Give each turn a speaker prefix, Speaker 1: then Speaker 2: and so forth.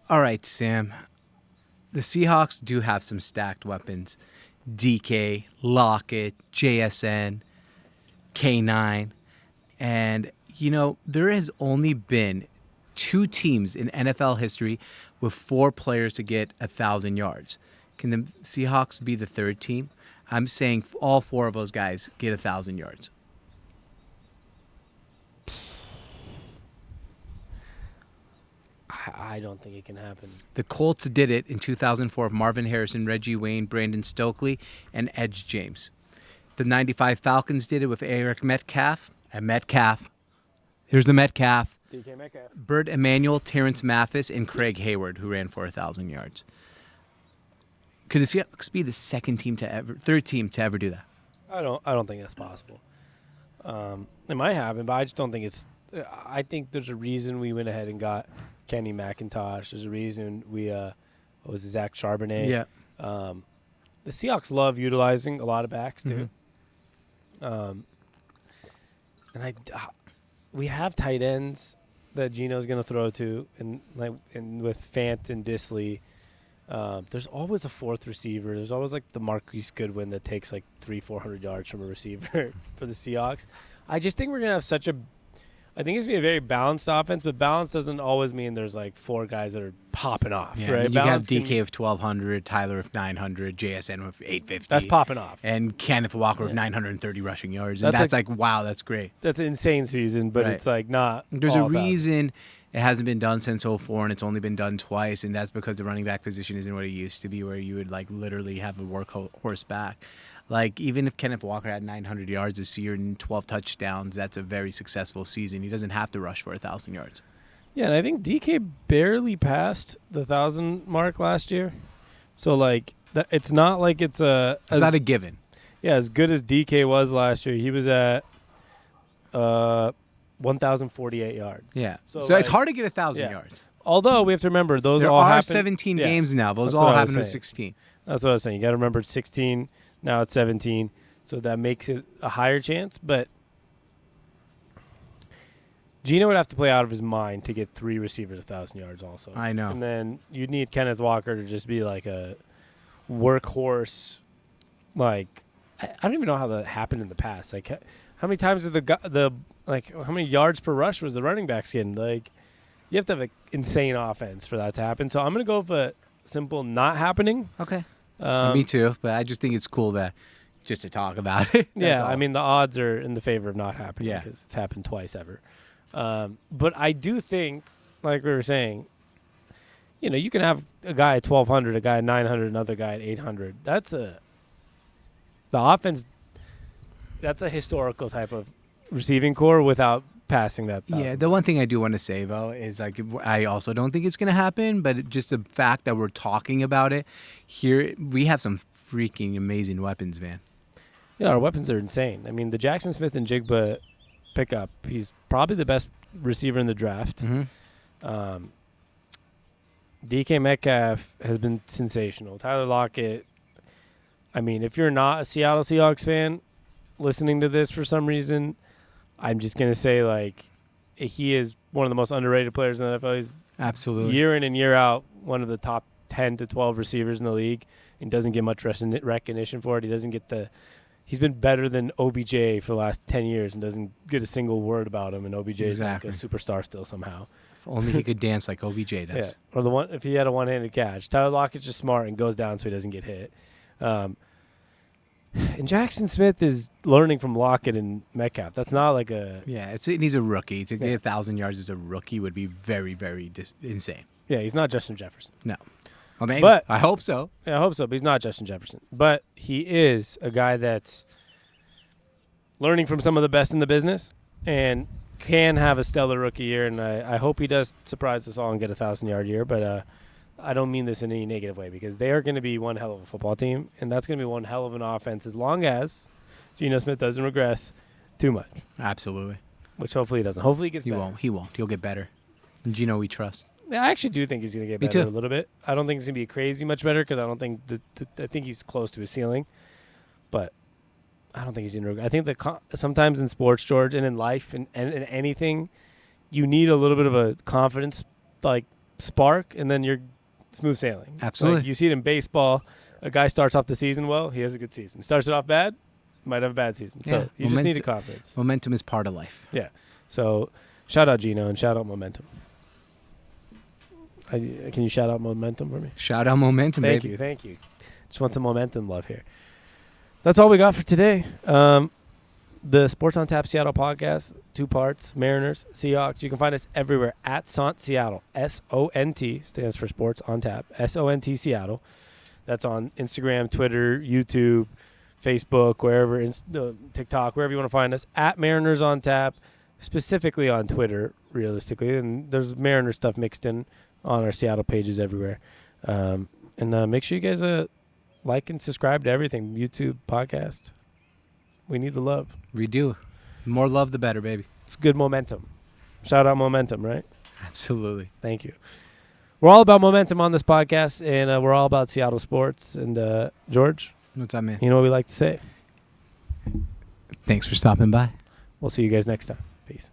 Speaker 1: All right, Sam. The Seahawks do have some stacked weapons. DK, Lockett, JSN, K9. And, there has only been 2 teams in NFL history with 4 players to get 1,000 yards. Can the Seahawks be the 3rd team? I'm saying all 4 of those guys get 1,000 yards.
Speaker 2: I don't think it can happen.
Speaker 1: The Colts did it in 2004 with Marvin Harrison, Reggie Wayne, Brandon Stokely, and Edge James. The 95 Falcons did it with Eric Metcalf. Here's the Metcalf.
Speaker 2: DK Metcalf.
Speaker 1: Burt Emanuel, Terrence Mathis, and Craig Hayward, who ran for 1,000 yards. Could the Seahawks be the 3rd team to ever do that?
Speaker 2: I don't think that's possible. It might happen, but I just don't think it's. I think there's a reason we went ahead and got Kenny McIntosh. There's a reason we was Zach Charbonnet.
Speaker 1: Yeah.
Speaker 2: The Seahawks love utilizing a lot of backs too.
Speaker 1: Mm-hmm.
Speaker 2: And we have tight ends that Gino's going to throw to, and with Fant and Disley. There's always a 4th receiver. There's always like the Marquise Goodwin that takes like 300-400 yards from a receiver for the Seahawks. I just think we're gonna have I think it's gonna be a very balanced offense, but balance doesn't always mean there's like 4 guys that are popping off.
Speaker 1: Yeah,
Speaker 2: right?
Speaker 1: You have DK of 1,200, Tyler of 900, JSN with 850.
Speaker 2: That's popping off.
Speaker 1: And Kenneth Walker with 930 rushing yards. And that's like, wow, that's great.
Speaker 2: That's an insane season, but it's like not.
Speaker 1: There's a reason it hasn't been done since 2004, and it's only been done twice, and that's because the running back position isn't what it used to be, where you would like literally have a workhorse back. Like, even if Kenneth Walker had 900 yards this year and 12 touchdowns, that's a very successful season. He doesn't have to rush for 1,000 yards.
Speaker 2: Yeah, and I think DK barely passed the 1,000 mark last year. So, like, it's not like it's not
Speaker 1: a given.
Speaker 2: Yeah, as good as DK was last year, he was at 1,048 yards.
Speaker 1: Yeah. So like, it's hard to get 1,000 yards.
Speaker 2: Although, we have to remember, those
Speaker 1: there
Speaker 2: all
Speaker 1: are
Speaker 2: happen.
Speaker 1: 17 games now. Those all happen with 16.
Speaker 2: That's what I was saying. You got to remember it's 16. Now it's 17. So that makes it a higher chance. But Gino would have to play out of his mind to get 3 receivers 1,000 yards also.
Speaker 1: I know.
Speaker 2: And then you'd need Kenneth Walker to just be like a workhorse. Like, I don't even know how that happened in the past. Like, how many times did how many yards per rush was the running backs getting? Like, you have to have an insane offense for that to happen. So I'm going to go with a simple not happening.
Speaker 1: Okay. Me too, but I just think it's cool just to talk about it.
Speaker 2: Yeah, I mean, the odds are in the favor of not happening because it's happened twice ever. But I do think, like we were saying, you can have a guy at 1,200, a guy at 900, another guy at 800. The offense, that's a historical type of receiving core without passing that.
Speaker 1: Yeah, the one thing I do want to say, though, is like I also don't think it's going to happen, but just the fact that we're talking about it here, we have some freaking amazing weapons, man.
Speaker 2: Yeah, our weapons are insane. I mean, the Jackson Smith and Jigba pickup, he's probably the best receiver in the draft.
Speaker 1: Mm-hmm.
Speaker 2: DK Metcalf has been sensational. Tyler Lockett, I mean, if you're not a Seattle Seahawks fan listening to this for some reason, I'm just going to say, like, he is one of the most underrated players in the NFL. He's
Speaker 1: absolutely
Speaker 2: year in and year out one of the top 10 to 12 receivers in the league and doesn't get much recognition for it. He doesn't get he's been better than OBJ for the last 10 years and doesn't get a single word about him, and OBJ is like a superstar still somehow.
Speaker 1: If only he could dance like OBJ does.
Speaker 2: Yeah. Or if he had a one-handed catch. Tyler Lockett's just smart and goes down so he doesn't get hit. And Jackson Smith is learning from Lockett and Metcalf. That's not like a...
Speaker 1: Yeah, he's a rookie. To get 1,000 yards as a rookie would be very, very insane.
Speaker 2: Yeah, he's not Justin Jefferson.
Speaker 1: No. Well, maybe. But I hope so.
Speaker 2: Yeah, I hope so, but he's not Justin Jefferson. But he is a guy that's learning from some of the best in the business and can have a stellar rookie year, and I hope he does surprise us all and get a 1,000-yard year, but I don't mean this in any negative way because they are going to be one hell of a football team, and that's going to be one hell of an offense as long as Geno Smith doesn't regress too much.
Speaker 1: Absolutely.
Speaker 2: Which hopefully he doesn't. Hopefully he gets better.
Speaker 1: He won't. He'll get better. Geno, we trust.
Speaker 2: Yeah, I actually do think he's going to get better a little bit. I don't think he's going to be crazy much better because I don't think I think he's close to his ceiling, but I don't think he's going to. I think that sometimes in sports, George, and in life and in anything, you need a little bit of a confidence like spark, and then you're smooth sailing.
Speaker 1: Absolutely.
Speaker 2: Like you see it in baseball. A guy starts off the season well, he has a good season. Starts it off bad, might have a bad season.
Speaker 1: Yeah,
Speaker 2: So you just need a confidence.
Speaker 1: Momentum is part of life.
Speaker 2: Yeah. So shout out Gino and shout out Momentum. Can you shout out Momentum for me?
Speaker 1: Shout out Momentum, baby.
Speaker 2: Thank you. Just want some momentum love here. That's all we got for today. The Sports on Tap Seattle podcast, 2 parts, Mariners, Seahawks. You can find us everywhere at SONT Seattle. SONT stands for Sports on Tap. SONT Seattle. That's on Instagram, Twitter, YouTube, Facebook, wherever, TikTok, wherever you want to find us. At Mariners on Tap, specifically on Twitter, realistically. And there's Mariners stuff mixed in on our Seattle pages everywhere. And make sure you guys like and subscribe to everything. YouTube, podcast. We need the love.
Speaker 1: We do. More love, the better, baby.
Speaker 2: It's good momentum. Shout out Momentum, right?
Speaker 1: Absolutely.
Speaker 2: Thank you. We're all about momentum on this podcast, and we're all about Seattle sports. And, George?
Speaker 1: What's up, man?
Speaker 2: You know what we like to say?
Speaker 1: Thanks for stopping by.
Speaker 2: We'll see you guys next time. Peace.